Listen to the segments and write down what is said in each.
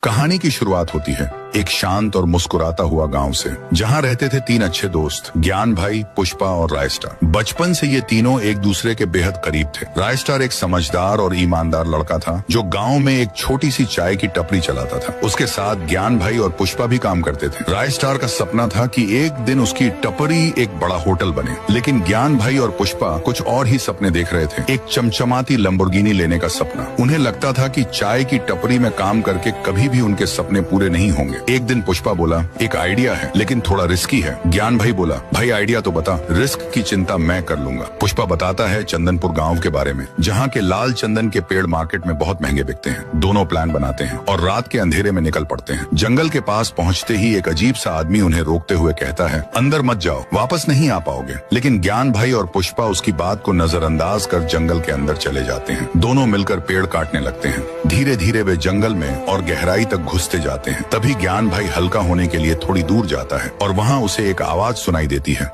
कहानी की शुरुआत होती है एक शांत और मुस्कुराता हुआ गांव से, जहां रहते थे तीन अच्छे दोस्त, ज्ञान भाई, पुष्पा और रायस्टार। बचपन से ये तीनों एक दूसरे के बेहद करीब थे। रायस्टार एक समझदार और ईमानदार लड़का था जो गांव में एक छोटी सी चाय की टपरी चलाता था। उसके साथ ज्ञान भाई और पुष्पा भी काम करते थे। रायस्टार का सपना था कि एक दिन उसकी टपरी एक बड़ा होटल बने, लेकिन ज्ञान भाई और पुष्पा कुछ और ही सपने देख रहे थे। एक चमचमाती लंबोर्गिनी लेने का सपना। उन्हें लगता था कि चाय की टपरी में काम करके कभी भी उनके सपने पूरे नहीं होंगे। एक दिन पुष्पा बोला, एक आइडिया है लेकिन थोड़ा रिस्की है। ज्ञान भाई बोला, भाई आइडिया तो बता। रिस्क की चिंता मैं कर लूंगा। पुष्पा बताता है चंदनपुर गांव के बारे में, जहां के लाल चंदन के पेड़ मार्केट में बहुत महंगे बिकते हैं। दोनों प्लान बनाते हैं और रात के अंधेरे में निकल पड़ते हैं। जंगल के पास पहुंचते ही एक अजीब सा आदमी उन्हें रोकते हुए कहता है, अंदर मत जाओ, वापस नहीं आ पाओगे। लेकिन ज्ञान भाई और पुष्पा उसकी बात को नजरअंदाज कर जंगल के अंदर चले जाते हैं। दोनों मिलकर पेड़ काटने लगते हैं। धीरे धीरे वे जंगल में और गहराई तक घुसते जाते हैं। तभी ज्ञान भाई हल्का होने के लिए थोड़ी दूर जाता है और वहाँ उसे एक आवाज सुनाई देती है।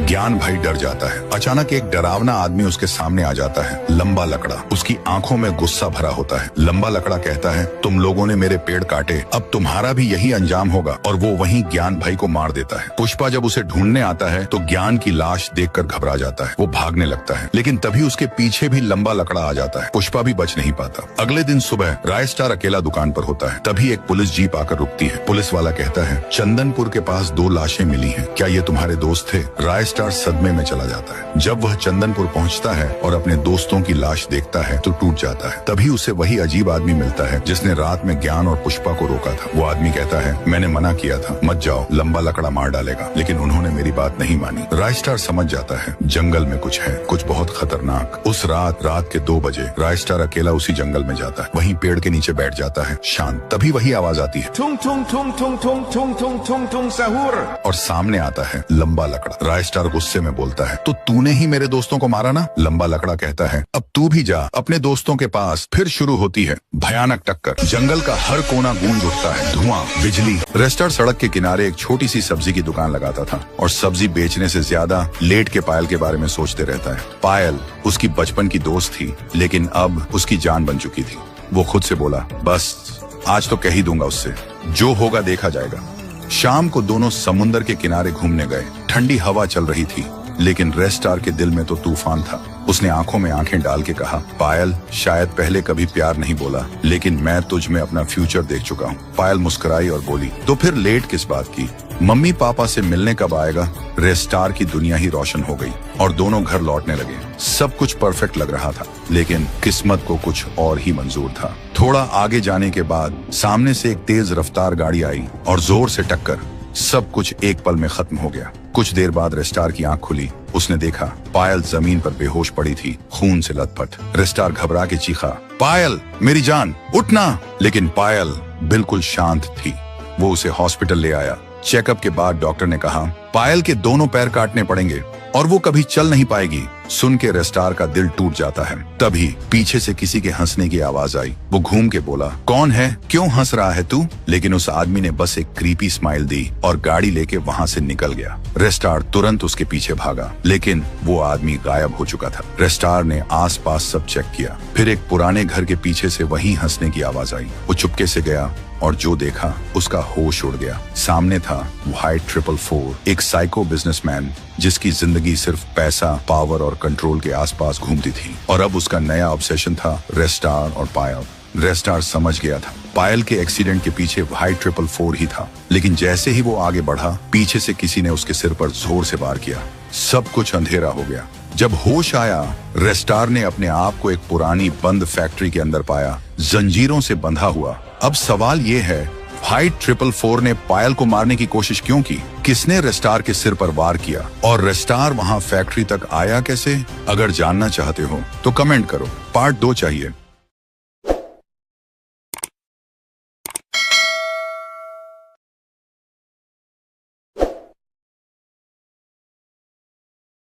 ज्ञान भाई डर जाता है। अचानक एक डरावना आदमी उसके सामने आ जाता है, लंबा लकड़ा। उसकी आंखों में गुस्सा भरा होता है। लंबा लकड़ा कहता है, तुम लोगों ने मेरे पेड़ काटे, अब तुम्हारा भी यही अंजाम होगा। और वो वहीं ज्ञान भाई को मार देता है। पुष्पा जब उसे ढूंढने आता है तो ज्ञान की लाश देखकर घबरा जाता है। वो भागने लगता है, लेकिन तभी उसके पीछे भी लंबा लकड़ा आ जाता है। पुष्पा भी बच नहीं पाता। अगले दिन सुबह रायस्टार अकेला दुकान पर होता है। तभी एक पुलिस जीप आकर रुकती है। पुलिस वाला कहता है, चंदनपुर के पास 2 लाशें मिली हैं, क्या ये तुम्हारे दोस्त थे? रायस्टार सदमे में चला जाता है। जब वह चंदनपुर पहुंचता है और अपने दोस्तों की लाश देखता है तो टूट जाता है। तभी उसे वही अजीब आदमी मिलता है जिसने रात में ज्ञान और पुष्पा को रोका था। वो आदमी कहता है, मैंने मना किया था, मत जाओ, लंबा लकड़ा मार डालेगा, लेकिन उन्होंने मेरी बात नहीं मानी। रायस्टार समझ जाता है जंगल में कुछ है, कुछ बहुत खतरनाक। उस रात के 2 बजे रायस्टार अकेला उसी जंगल में जाता है। वहीं पेड़ के नीचे बैठ जाता है, शांत। तभी वही आवाज आती है, ठुंग ठुंग ठुंग ठुंग ठुंग ठुंग ठुंग ठुंग ठुंग सहूर। और सामने आता है लंबा लकड़ा। रायस्टार गुस्से में बोलता है, तो तूने ही मेरे दोस्तों को मारा ना? लंबा लकड़ा कहता है, अब तू भी जा अपने दोस्तों के पास। फिर शुरू होती है भयानक टक्कर। जंगल का हर कोना गूंज उठता है, धुआं, बिजली। रायस्टार सड़क के किनारे एक छोटी सी सब्जी की दुकान लगाता था और सब्जी बेचने से ज्यादा लेट के पायल के बारे में सोचते रहता है। पायल उसकी बचपन की दोस्त थी, लेकिन अब उसकी जान बन चुकी थी। वो खुद से बोला, बस आज तो कह ही दूंगा उससे, जो होगा देखा जाएगा। शाम को दोनों समुंदर के किनारे घूमने गए। ठंडी हवा चल रही थी, लेकिन रायस्टार के दिल में तो तूफान था। उसने आंखों में आंखें डाल के कहा, पायल, शायद पहले कभी प्यार नहीं बोला, लेकिन मैं तुझ में अपना फ्यूचर देख चुका हूँ। पायल मुस्कुराई और बोली, तो फिर लेट किस बात की? मम्मी पापा से मिलने कब आएगा? रायस्टार की दुनिया ही रोशन हो गई और दोनों घर लौटने लगे। सब कुछ परफेक्ट लग रहा था, लेकिन किस्मत को कुछ और ही मंजूर था। थोड़ा आगे जाने के बाद सामने से एक तेज रफ्तार गाड़ी आई और जोर से टक्कर। सब कुछ एक पल में खत्म हो गया। कुछ देर बाद रायस्टार की आंख खुली। उसने देखा पायल जमीन पर बेहोश पड़ी थी, खून से लथपथ। रायस्टार घबरा के चीखा, पायल मेरी जान, उठना। लेकिन पायल बिल्कुल शांत थी। वो उसे हॉस्पिटल ले आया। चेकअप के बाद डॉक्टर ने कहा, पायल के दोनों पैर काटने पड़ेंगे और वो कभी चल नहीं पाएगी। सुन के रायस्टार का दिल टूट जाता है। तभी पीछे से किसी के हंसने की आवाज आई। वो घूम के बोला, कौन है? क्यों हंस रहा है तू? लेकिन उस आदमी ने बस एक क्रीपी स्माइल दी और गाड़ी लेके वहाँ से निकल गया। रायस्टार तुरंत उसके पीछे भागा, लेकिन वो आदमी गायब हो चुका था। रायस्टार ने आसपास सब चेक किया। फिर एक पुराने घर के पीछे से वही हंसने की आवाज आई। वो चुपके से गया और जो देखा उसका होश उड़ गया। सामने था व्हाइट 444, एक साइको बिजनेसमैन जिसकी जिंदगी सिर्फ पैसा, पावर और कंट्रोल के आसपास घूमती थी। और अब उसका नया ऑब्सेशन था रायस्टार और पायल। रायस्टार समझ गया था पायल के एक्सीडेंट के पीछे व्हाइट 444 ही था, लेकिन जैसे ही वो आगे बढ़ा, पीछे से किसी ने उसके सिर पर जोर से वार किया। सब कुछ अंधेरा हो गया। जब होश आया, रायस्टार ने अपने आप को एक पुरानी बंद फैक्ट्री के अंदर पाया, जंजीरों से बंधा हुआ। अब सवाल ये है, व्हाइट 444 ने पायल को मारने की कोशिश क्यों की? किसने रायस्टार के सिर पर वार किया? और रायस्टार वहां फैक्ट्री तक आया कैसे? अगर जानना चाहते हो तो कमेंट करो। पार्ट 2 चाहिए।